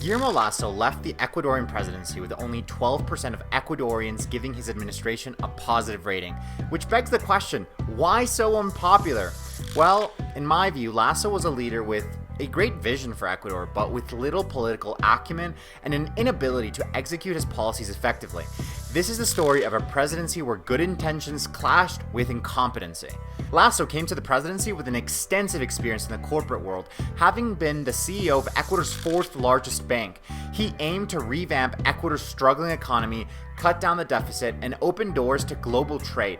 Guillermo Lasso left the Ecuadorian presidency with only 12% of Ecuadorians giving his administration a positive rating, which begs the question, why so unpopular? Well, in my view, Lasso was a leader with a great vision for Ecuador, but with little political acumen and an inability to execute his policies effectively. This is the story of a presidency where good intentions clashed with incompetency. Lasso came to the presidency with an extensive experience in the corporate world, having been the CEO of Ecuador's fourth largest bank. He aimed to revamp Ecuador's struggling economy, cut down the deficit, and open doors to global trade.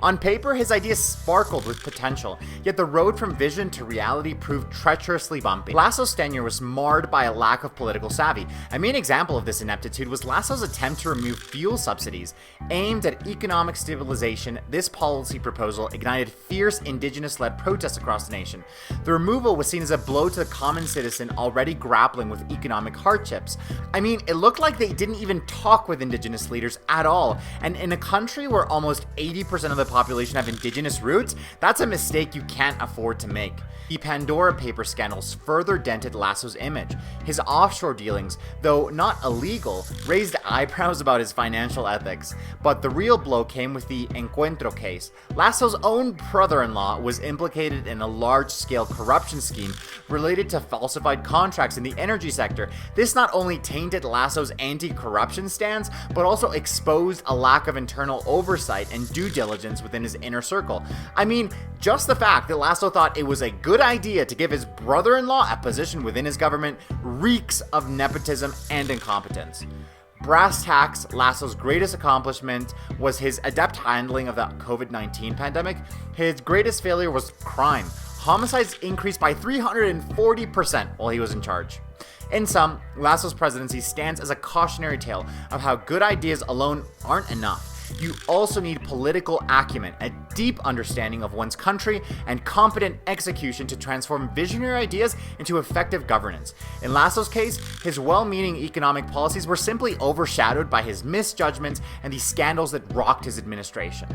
On paper, his ideas sparkled with potential, yet the road from vision to reality proved treacherously bumpy. Lasso's tenure was marred by a lack of political savvy. A main example of this ineptitude was Lasso's attempt to remove fuel subsidies. Aimed at economic stabilization, this policy proposal ignited fierce indigenous-led protests across the nation. The removal was seen as a blow to the common citizen already grappling with economic hardships. It looked like they didn't even talk with indigenous leaders at all, and in a country where almost 80% of the population have indigenous roots, that's a mistake you can't afford to make. The Pandora Papers scandals further dented Lasso's image. His offshore dealings, though not illegal, raised eyebrows about his financial ethics. But the real blow came with the Encuentro case. Lasso's own brother-in-law was implicated in a large-scale corruption scheme related to falsified contracts in the energy sector. This not only tainted Lasso's anti-corruption stance, but also exposed a lack of internal oversight and due diligence within his inner circle. Just the fact that Lasso thought it was a good idea to give his brother-in-law a position within his government reeks of nepotism and incompetence. Brass tacks, Lasso's greatest accomplishment was his adept handling of the COVID-19 pandemic. His greatest failure was crime. Homicides increased by 340% while he was in charge. In sum, Lasso's presidency stands as a cautionary tale of how good ideas alone aren't enough. You also need political acumen, a deep understanding of one's country, and competent execution to transform visionary ideas into effective governance. In Lasso's case, his well-meaning economic policies were simply overshadowed by his misjudgments and the scandals that rocked his administration.